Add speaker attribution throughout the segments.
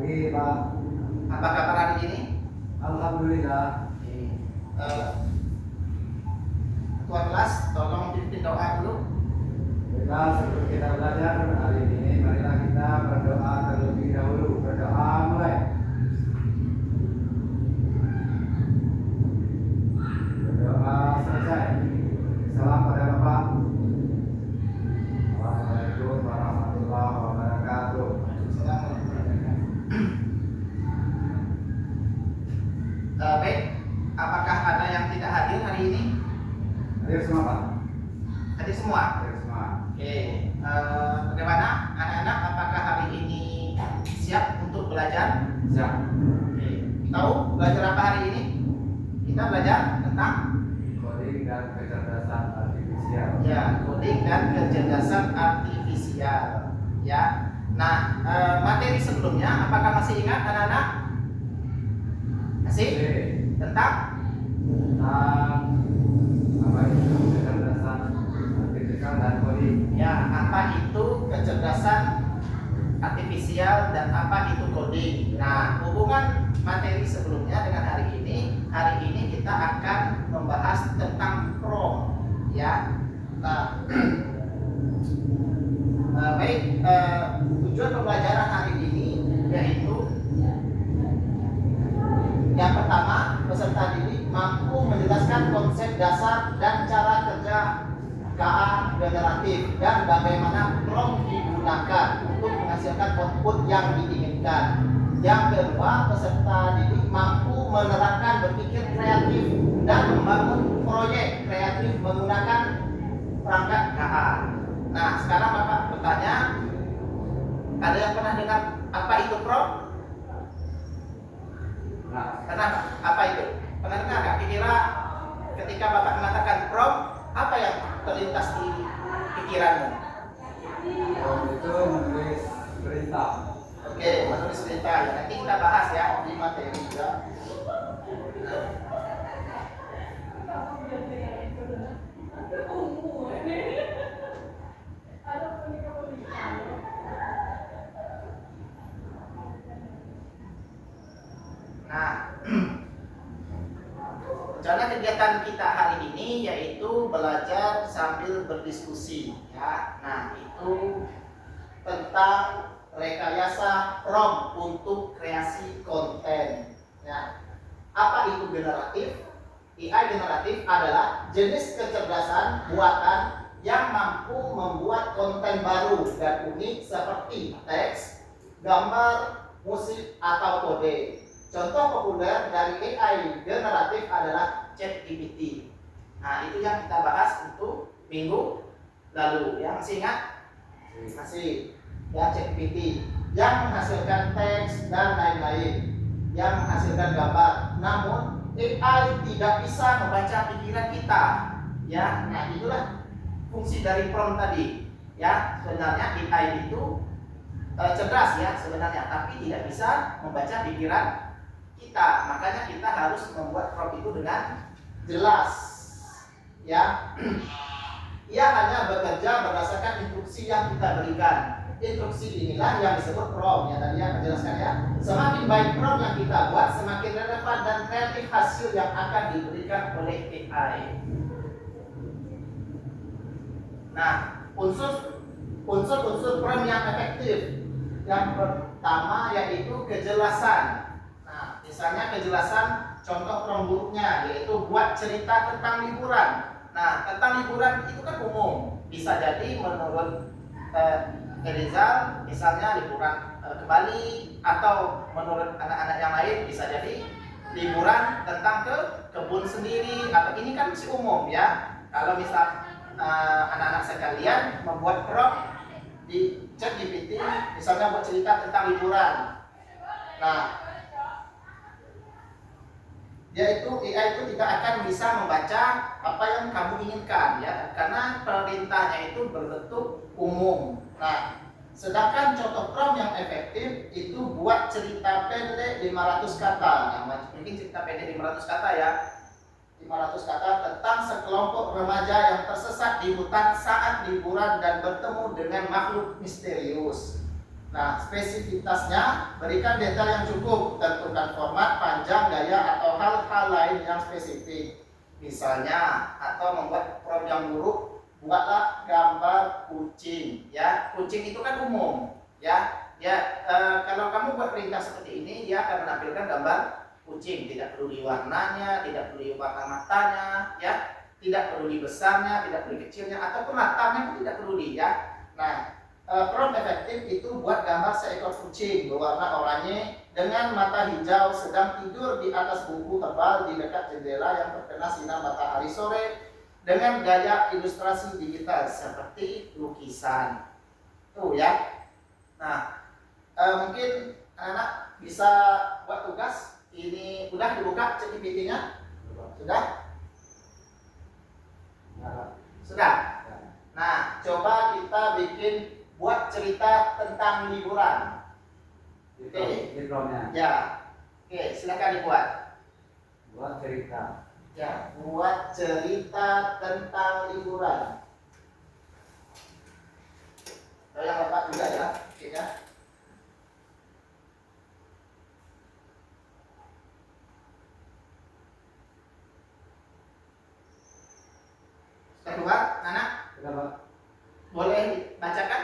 Speaker 1: Pagi Pak.
Speaker 2: Apa kabar hari ini?
Speaker 1: Alhamdulillah.
Speaker 2: Ketua kelas, tolong pimpin doa dulu.
Speaker 1: Baiklah, sebelum kita belajar hari ini, marilah kita berdoa terlebih dahulu. Berdoa mulai. Berdoa selesai. Salam pada Bapak. Assalamualaikum warahmatullahi wabarakatuh.
Speaker 2: Baik, apakah ada yang tidak hadir hari ini?
Speaker 1: Hadir semua Pak.
Speaker 2: Hadir semua?
Speaker 1: Hadir semua.
Speaker 2: Oke, bagaimana anak-anak? Apakah hari ini siap untuk belajar?
Speaker 1: Siap.
Speaker 2: Oke, tahu belajar apa hari ini? Kita belajar tentang
Speaker 1: Coding dan kecerdasan artifisial.
Speaker 2: ya, coding dan kecerdasan artifisial. Ya, nah materi sebelumnya, apakah masih ingat anak-anak? Masih? Tentang
Speaker 1: apa itu kecerdasan artifisial dan coding?
Speaker 2: ya, apa itu kecerdasan artifisial dan apa itu coding. Nah, hubungan materi sebelumnya dengan hari ini kita akan membahas tentang prompt, ya. Nah, baik, tujuan pembelajaran hari ini yaitu yang pertama, peserta didik mampu menjelaskan konsep dasar dan cara kerja KA generatif dan bagaimana prompt digunakan untuk menghasilkan output yang diinginkan. Yang kedua, peserta didik mampu menerapkan berpikir kreatif dan membangun proyek kreatif menggunakan perangkat KA. Nah, sekarang Bapak bertanya, ada yang pernah dengar apa itu prompt?
Speaker 1: Nah,
Speaker 2: Kenapa? Apa itu? Pernah dengar nggak? Kira ketika Bapak mengatakan prompt, apa yang terlintas di pikiranmu?
Speaker 1: prompt itu menulis perintah.
Speaker 2: Oke, menulis perintah ya. Nanti kita bahas ya di materi juga. Nah, rencana kegiatan kita hari ini yaitu belajar sambil berdiskusi ya. Nah, itu tentang rekayasa prompt untuk kreasi konten ya. Apa itu generatif? AI generatif adalah jenis kecerdasan buatan yang mampu membuat konten baru dan unik seperti teks, gambar, musik, atau kode. Contoh populer dari AI generatif adalah ChatGPT. Nah, itu yang kita bahas untuk minggu lalu. Ya, masih ingat? Masih. Ya, ChatGPT yang menghasilkan teks dan lain-lain, yang menghasilkan gambar. Namun AI tidak bisa membaca pikiran kita. Ya, nah itulah fungsi dari prompt tadi. Ya, sebenarnya AI itu cerdas ya sebenarnya, tapi tidak bisa membaca pikiran kita. Makanya kita harus membuat prompt itu dengan jelas. Ya, ia hanya bekerja berdasarkan instruksi yang kita berikan. Instruksi inilah yang disebut prompt ya, tadi yang menjelaskan ya. Semakin baik prompt yang kita buat, semakin relevan dan kreatif hasil yang akan diberikan oleh AI. Nah, unsur prompt yang efektif. Yang pertama yaitu kejelasan. Nah, misalnya kejelasan contoh prompt buruknya yaitu buat cerita tentang liburan. Nah, tentang liburan itu kan umum. Bisa jadi menurut Rizal misalnya liburan ke Bali, atau menurut anak-anak yang lain bisa jadi liburan tentang ke kebun sendiri, atau ini kan masih umum ya. Kalau misal anak-anak sekalian membuat prompt di ChatGPT misalnya buat cerita tentang liburan. Nah, yaitu AI itu tidak akan bisa membaca apa yang kamu inginkan ya, karena perintahnya itu berbentuk umum. Nah, sedangkan contoh prompt yang efektif itu buat cerita pendek 500 kata. Nah, mungkin cerita pendek 500 kata ya. 500 kata tentang sekelompok remaja yang tersesat di hutan saat liburan dan bertemu dengan makhluk misterius. Nah, spesifitasnya berikan detail yang cukup, tentukan format, panjang, gaya, atau hal-hal lain yang spesifik. Misalnya, atau membuat prompt yang buruk, buatlah gambar kucing. Ya, kucing itu kan umum. Kalau kamu buat perintah seperti ini, dia akan menampilkan gambar kucing. Tidak perlu di warnanya, tidak perlu di warna matanya, ya, tidak perlu di besarnya, tidak perlu di kecilnya, ataupun latarnya pun tidak perlu di, ya. Nah, prompt efektif itu buat gambar seekor kucing berwarna oranye dengan mata hijau sedang tidur di atas buku tebal di dekat jendela yang terkena sinar matahari sore dengan gaya ilustrasi digital seperti lukisan. Tuh ya. Nah, mungkin anak-anak bisa buat tugas. Ini udah dibuka ChatGPT-nya? Sudah? Sudah. Nah, coba kita bikin buat cerita tentang liburan. Oke. Ya. Oke, silakan dibuat.
Speaker 1: Buat cerita.
Speaker 2: Ya, buat cerita tentang liburan. Yang Bapak juga ya. Oke ya. Sudah keluar, anak?
Speaker 1: Sudah, Pak.
Speaker 2: Boleh dibacakan?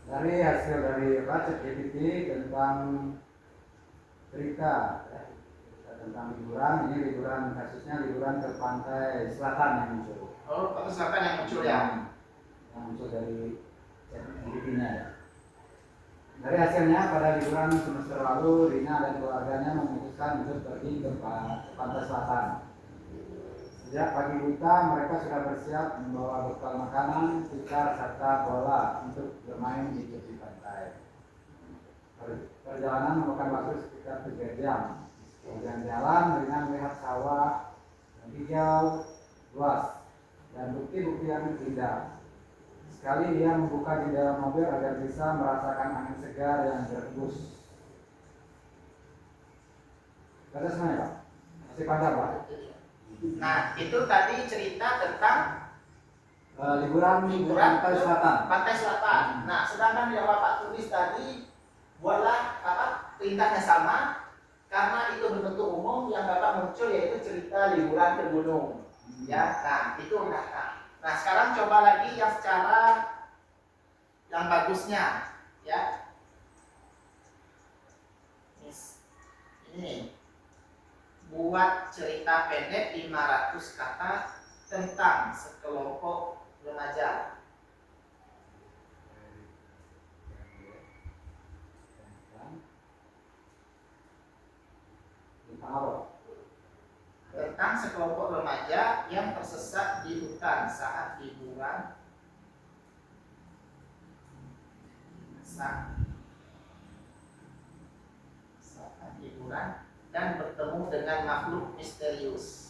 Speaker 1: Dari hasil dari ChatGPT tentang cerita, ya. Cerita tentang liburan, ini liburan kasusnya liburan ke pantai selatan yang muncul.
Speaker 2: Oh, Pantai Selatan yang muncul ya.
Speaker 1: Yang muncul dari ChatGPT-nya ya. Dari hasilnya pada liburan semester lalu, Rina dan keluarganya memutuskan untuk pergi ke pantai selatan. Sejak pagi buta, mereka sudah bersiap membawa bekal makanan, tikar, serta bola untuk bermain di tepi pantai. Perjalanan memakan waktu sekitar 3 jam. Sepanjang jalan, Rina melihat sawah yang hijau, luas, dan bukti-bukti yang indah. Sekali dia membuka jendela mobil agar bisa merasakan angin segar yang berembus. Baca semuanya, Pak? Masih panjang, Pak?
Speaker 2: Nah, itu tadi cerita tentang
Speaker 1: liburan pantai selatan.
Speaker 2: Pantai Selatan. Nah, sedangkan yang Bapak tulis tadi buatlah perintahnya sama karena itu berbentuk umum yang Bapak muncul yaitu cerita liburan ke gunung. Ya, nah itu udah. Nah, sekarang coba lagi yang secara yang bagusnya, ya. Ini buat cerita pendek 500 kata tentang sekelompok remaja. Tentang sekelompok remaja yang tersesat di hutan saat liburan. Saat liburan dan bertemu dengan makhluk misterius.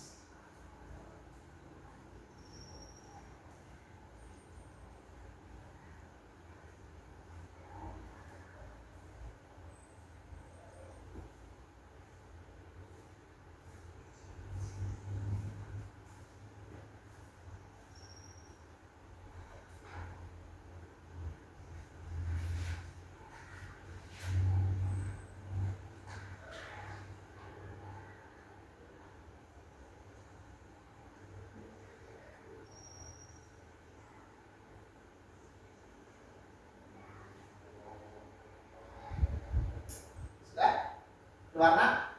Speaker 2: Sudah? Keluar nak?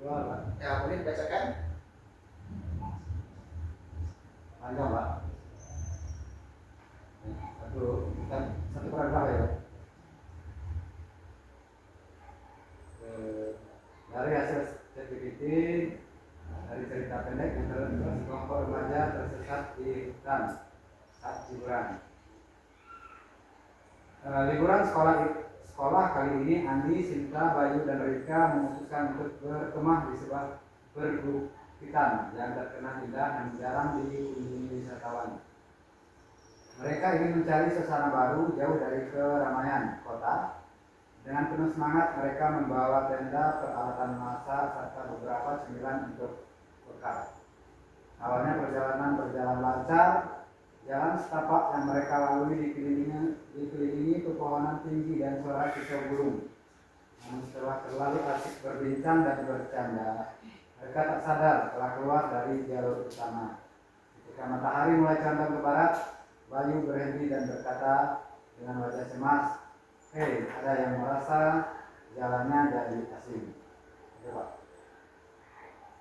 Speaker 1: Keluar, Pak.
Speaker 2: Ya, boleh dibacakan?
Speaker 1: Panjang, Pak. Satu paragraf ya, Pak. Dari hasil ChatGPT, dari cerita pendek yang terlibat sekelompok remaja tersesat di hutan saat liburan. Liburan sekolah kali ini, Andi, Sinta, Bayu, dan Rika memutuskan untuk berkemah di sebuah perbukitan yang terkenal indah dan jarang dikunjungi wisatawan. Mereka ingin mencari suasana baru jauh dari keramaian kota. Dengan penuh semangat mereka membawa tenda, peralatan masak, serta beberapa cemilan untuk bekal. Awalnya perjalanan berjalan lancar. Jalan setapak yang mereka lalui dikelilingi pepohonan tinggi dan suara kicau burung. Namun setelah terlalu asik berbincang dan bercanda, mereka tak sadar telah keluar dari jalur utama. Ketika matahari mulai condong ke barat, Bayu berhenti dan berkata dengan wajah cemas, "Hei, ada yang merasa jalannya jadi asing." Coba.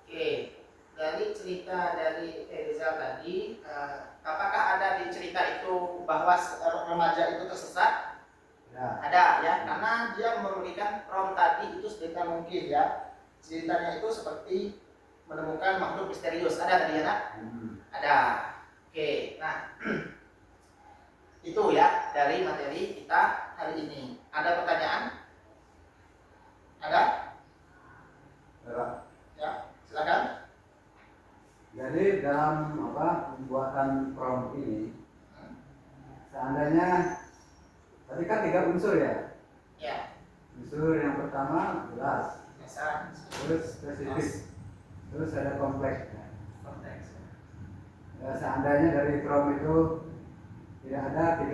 Speaker 2: Oke, dari cerita dari Rizal tadi, apakah ada di cerita itu bahwa remaja itu tersesat?
Speaker 1: Ya.
Speaker 2: Ada ya, karena dia memberikan prompt tadi itu sebisa mungkin ya. Ceritanya itu seperti menemukan makhluk misterius. Ada tadi ya, nak? Ada. Oke, nah itu ya dari materi kita hari ini. Ada pertanyaan? Ada?
Speaker 1: Ya.
Speaker 2: Ya, silakan.
Speaker 1: Jadi dalam pembuatan prompt ini, seandainya tadi kan 3 unsur ya.
Speaker 2: Ya.
Speaker 1: Unsur yang pertama jelas,
Speaker 2: Dasar.
Speaker 1: terus spesifik, terus ada kompleks.
Speaker 2: Konteks.
Speaker 1: Ya, seandainya dari prompt itu tidak ada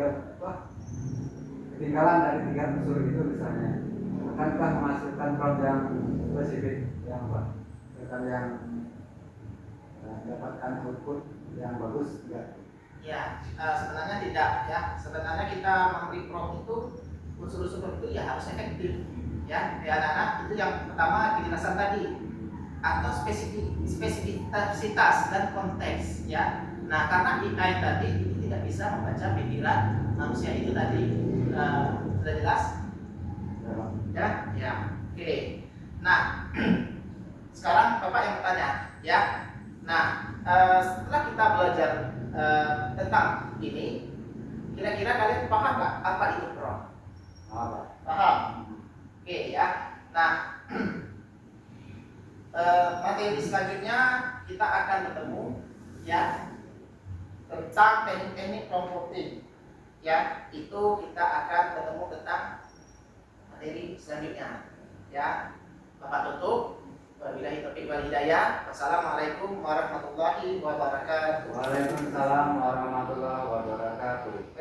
Speaker 1: ketinggalan dari 3 unsur itu misalnya, akankah memasukkan prompt yang spesifik yang yang mendapatkan output yang bagus enggak?
Speaker 2: Ya, sebenarnya tidak ya. Sebenarnya kita memberi prompt itu unsur-unsur itu ya harus efektif ya. Ya anak-anak, itu yang pertama kejelasan tadi atau spesifitas dan konteks ya. Nah, karena AI tadi itu tidak bisa membaca pikiran manusia itu tadi, sudah jelas ya. Ya, oke. Nah, sekarang Bapak yang bertanya ya. Nah, setelah kita belajar tentang ini, kira-kira kalian paham nggak apa itu prompt? Paham? Oke ya. Nah, materi selanjutnya kita akan bertemu ya tentang teknik-teknik prompting. Ya, itu kita akan bertemu tentang materi selanjutnya. Ya, Bapak tutup. Wabillahi taufiq wal hidayah. Wassalamualaikum warahmatullahi wabarakatuh.
Speaker 1: Waalaikumsalam warahmatullahi wabarakatuh.